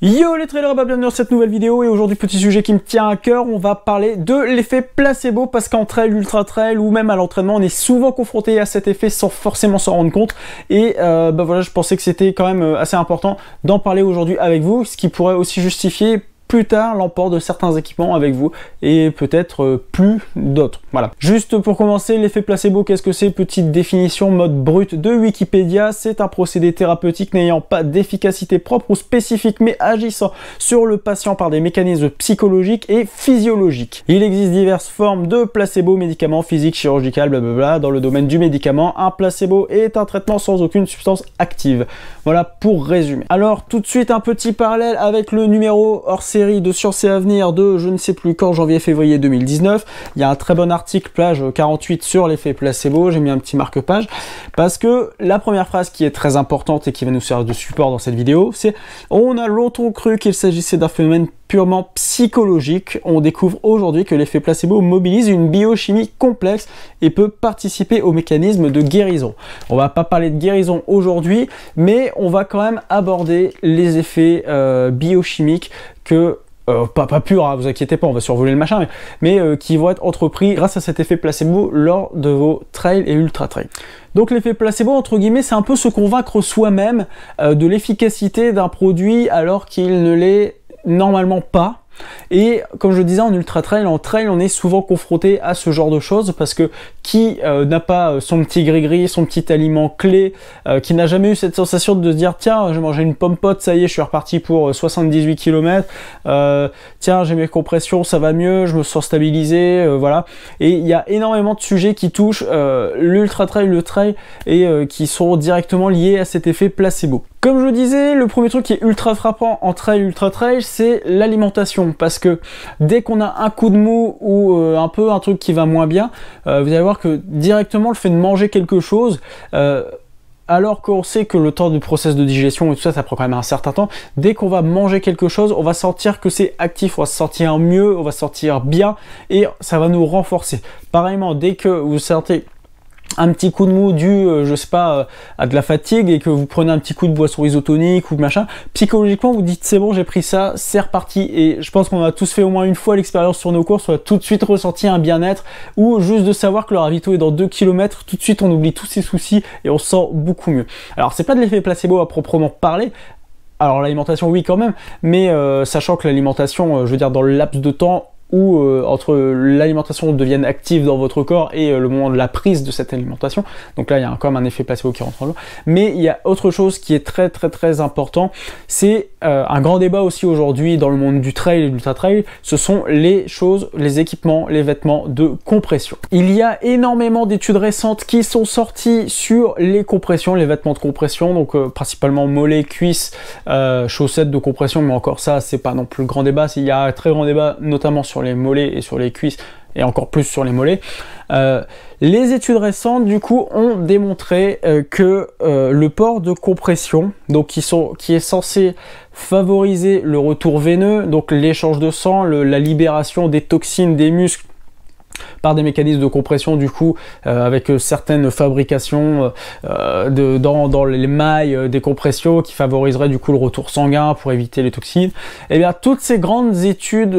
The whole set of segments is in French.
Yo les trailers, bienvenue dans cette nouvelle vidéo et aujourd'hui petit sujet qui me tient à cœur, on va parler de l'effet placebo parce qu'en trail, ultra trail ou même à l'entraînement on est souvent confronté à cet effet sans forcément s'en rendre compte et voilà, je pensais que c'était quand même assez important d'en parler aujourd'hui avec vous, ce qui pourrait aussi justifier plus tard l'emport de certains équipements avec vous et peut-être plus d'autres. Voilà. Juste pour commencer, l'effet placebo, qu'est-ce que c'est? Petite définition mode brut de Wikipédia, c'est un procédé thérapeutique n'ayant pas d'efficacité propre ou spécifique mais agissant sur le patient par des mécanismes psychologiques et physiologiques. Il existe diverses formes de placebo, médicaments, physiques, chirurgicales, blablabla. Dans le domaine du médicament, un placebo est un traitement sans aucune substance active. Voilà pour résumer. Alors tout de suite un petit parallèle avec le numéro hors série de Science et Avenir de je ne sais plus quand, janvier-février 2019. Il y a un très bon article, page 48, sur l'effet placebo. J'ai mis un petit marque-page parce que la première phrase qui est très importante et qui va nous servir de support dans cette vidéo, c'est « On a longtemps cru qu'il s'agissait d'un phénomène purement psychologique. On découvre aujourd'hui que l'effet placebo mobilise une biochimie complexe et peut participer au mécanisme de guérison. » On va pas parler de guérison aujourd'hui, mais on va quand même aborder les effets biochimiques que pas pur, hein, vous inquiétez pas, on va survoler le machin, mais qui vont être entrepris grâce à cet effet placebo lors de vos trails et ultra trails. Donc l'effet placebo, entre guillemets, c'est un peu se convaincre soi-même de l'efficacité d'un produit alors qu'il ne l'est normalement pas. Et comme je disais, en ultra trail, en trail, on est souvent confronté à ce genre de choses parce que qui n'a pas son petit gris-gris, son petit aliment clé, qui n'a jamais eu cette sensation de se dire tiens, j'ai mangé une pomme pote, ça y est, je suis reparti pour 78 km, tiens, j'ai mes compressions, ça va mieux, je me sens stabilisé, voilà. Et il y a énormément de sujets qui touchent l'ultra trail, le trail et qui sont directement liés à cet effet placebo. Comme je disais, le premier truc qui est ultra frappant en trail, ultra trail, c'est l'alimentation. Parce que dès qu'on a un coup de mou ou un peu un truc qui va moins bien, vous allez voir que directement le fait de manger quelque chose, alors qu'on sait que le temps du process de digestion et tout ça, ça prend quand même un certain temps, dès qu'on va manger quelque chose, on va sentir que c'est actif, on va se sentir mieux, on va se sentir bien et ça va nous renforcer. Pareillement, dès que vous sentez un petit coup de mou dû, je sais pas, à de la fatigue et que vous prenez un petit coup de boisson isotonique ou machin, psychologiquement vous dites c'est bon, j'ai pris ça, c'est reparti. Et je pense qu'on a tous fait au moins une fois l'expérience sur nos courses, on a tout de suite ressenti un bien-être ou juste de savoir que le ravito est dans 2 km, tout de suite on oublie tous ses soucis et on se sent beaucoup mieux. Alors c'est pas de l'effet placebo à proprement parler. Alors l'alimentation oui quand même, mais sachant que l'alimentation, je veux dire dans le laps de temps où entre l'alimentation devienne active dans votre corps et le moment de la prise de cette alimentation, donc là il y a quand même un effet placebo qui rentre en jeu, mais il y a autre chose qui est très important, c'est un grand débat aussi aujourd'hui dans le monde du trail et de l'ultra trail, ce sont les choses, les équipements, les vêtements de compression. Il y a énormément d'études récentes qui sont sorties sur les compressions, les vêtements de compression, donc principalement mollets, cuisses, chaussettes de compression, mais encore ça c'est pas non plus le grand débat, il y a un très grand débat notamment sur les mollets et sur les cuisses et encore plus sur les mollets. Les études récentes du coup ont démontré que le port de compression, donc qui est censé favoriser le retour veineux, donc l'échange de sang, la libération des toxines des muscles par des mécanismes de compression du coup avec certaines fabrications dans les mailles des compressions qui favoriseraient du coup le retour sanguin pour éviter les toxines. Et bien toutes ces grandes études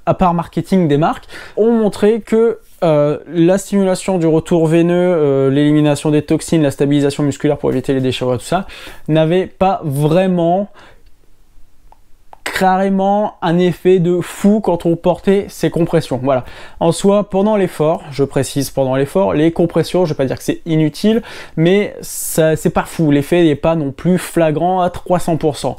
à part marketing des marques ont montré que la stimulation du retour veineux, l'élimination des toxines, la stabilisation musculaire pour éviter les déchirures et tout ça n'avait pas vraiment carrément un effet de fou quand on portait ces compressions. Voilà. En soi, pendant l'effort, je précise pendant l'effort, les compressions, je vais pas dire que c'est inutile, mais c'est pas fou. L'effet n'est pas non plus flagrant à 300%.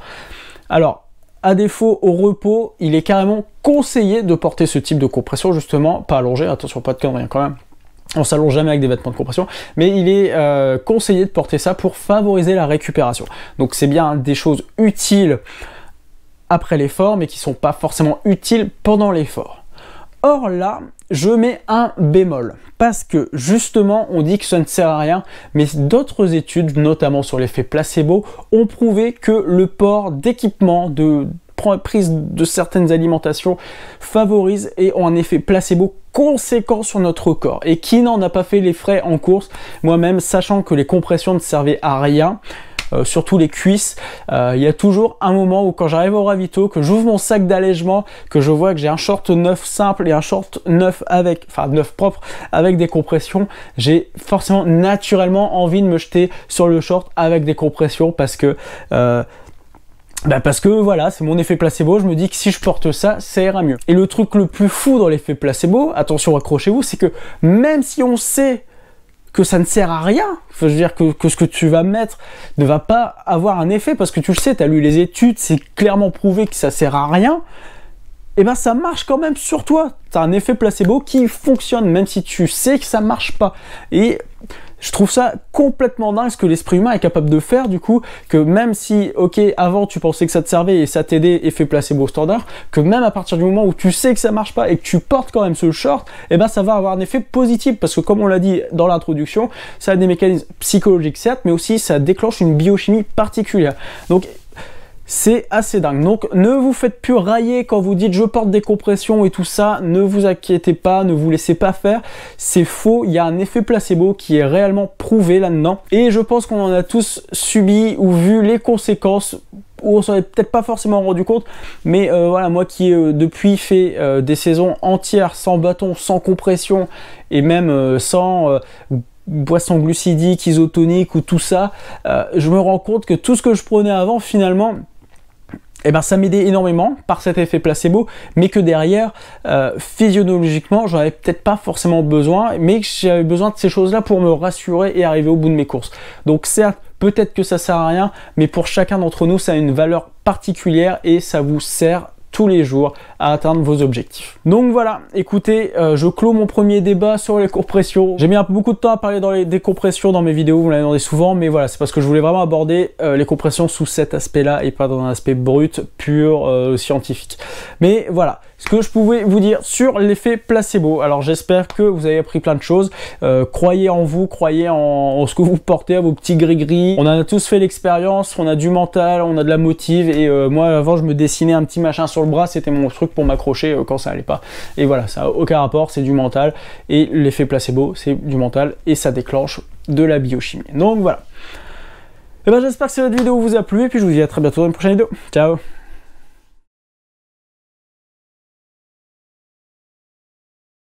Alors, à défaut, au repos, il est carrément conseillé de porter ce type de compression, justement, pas allongé, attention, pas de conneries quand même. On s'allonge jamais avec des vêtements de compression, mais il est conseillé de porter ça pour favoriser la récupération. Donc c'est bien des choses utiles après l'effort, mais qui sont pas forcément utiles pendant l'effort. Or là, je mets un bémol, parce que justement, on dit que ça ne sert à rien, mais d'autres études, notamment sur l'effet placebo, ont prouvé que le port d'équipements, de prise de certaines alimentations, favorise et ont un effet placebo conséquent sur notre corps. Et qui n'en a pas fait les frais en course, moi-même, sachant que les compressions ne servaient à rien, surtout les cuisses. Il y a toujours un moment où quand j'arrive au ravito, que j'ouvre mon sac d'allègement, que je vois que j'ai un short neuf simple et un short neuf avec, enfin neuf propre avec des compressions, j'ai forcément naturellement envie de me jeter sur le short avec des compressions parce que voilà, c'est mon effet placebo, je me dis que si je porte ça, ça ira mieux. Et le truc le plus fou dans l'effet placebo, attention, accrochez-vous, c'est que même si on sait que ça ne sert à rien, je veux dire que ce que tu vas mettre ne va pas avoir un effet, parce que tu le sais, tu as lu les études, c'est clairement prouvé que ça sert à rien, et ben ça marche quand même sur toi. Tu as un effet placebo qui fonctionne, même si tu sais que ça marche pas. Et je trouve ça complètement dingue ce que l'esprit humain est capable de faire, du coup, que même si, ok, avant tu pensais que ça te servait et ça t'aidait, effet placebo standard, que même à partir du moment où tu sais que ça marche pas et que tu portes quand même ce short, et ben ça va avoir un effet positif, parce que comme on l'a dit dans l'introduction, ça a des mécanismes psychologiques certes, mais aussi ça déclenche une biochimie particulière. Donc c'est assez dingue. Donc ne vous faites plus railler quand vous dites je porte des compressions et tout ça, ne vous inquiétez pas, ne vous laissez pas faire, c'est faux, il y a un effet placebo qui est réellement prouvé là-dedans, et je pense qu'on en a tous subi ou vu les conséquences, où on s'en est peut-être pas forcément rendu compte, mais voilà, moi qui depuis fait des saisons entières sans bâton, sans compression, et même sans boisson glucidique, isotonique ou tout ça, je me rends compte que tout ce que je prenais avant, finalement, eh ben, ça m'aidait énormément par cet effet placebo, mais que derrière, physiologiquement, j'en avais peut-être pas forcément besoin, mais que j'avais besoin de ces choses-là pour me rassurer et arriver au bout de mes courses. Donc certes, peut-être que ça sert à rien, mais pour chacun d'entre nous, ça a une valeur particulière et ça vous sert tous les jours à atteindre vos objectifs. Donc voilà, écoutez, je clôt mon premier débat sur les compressions. J'ai mis un peu beaucoup de temps à parler des compressions dans mes vidéos, vous me l'avez demandé souvent, mais voilà, c'est parce que je voulais vraiment aborder les compressions sous cet aspect-là et pas dans un aspect brut, pur, scientifique. Mais voilà, ce que je pouvais vous dire sur l'effet placebo. Alors j'espère que vous avez appris plein de choses. Croyez en vous, croyez en ce que vous portez, à vos petits gris-gris. On a tous fait l'expérience, on a du mental, on a de la motive, et moi avant je me dessinais un petit machin sur le bras, c'était mon truc pour m'accrocher quand ça allait pas. Et voilà, ça n'a aucun rapport, c'est du mental, et l'effet placebo c'est du mental et ça déclenche de la biochimie. Donc voilà. Et ben j'espère que cette vidéo vous a plu, et puis je vous dis à très bientôt dans une prochaine vidéo. Ciao.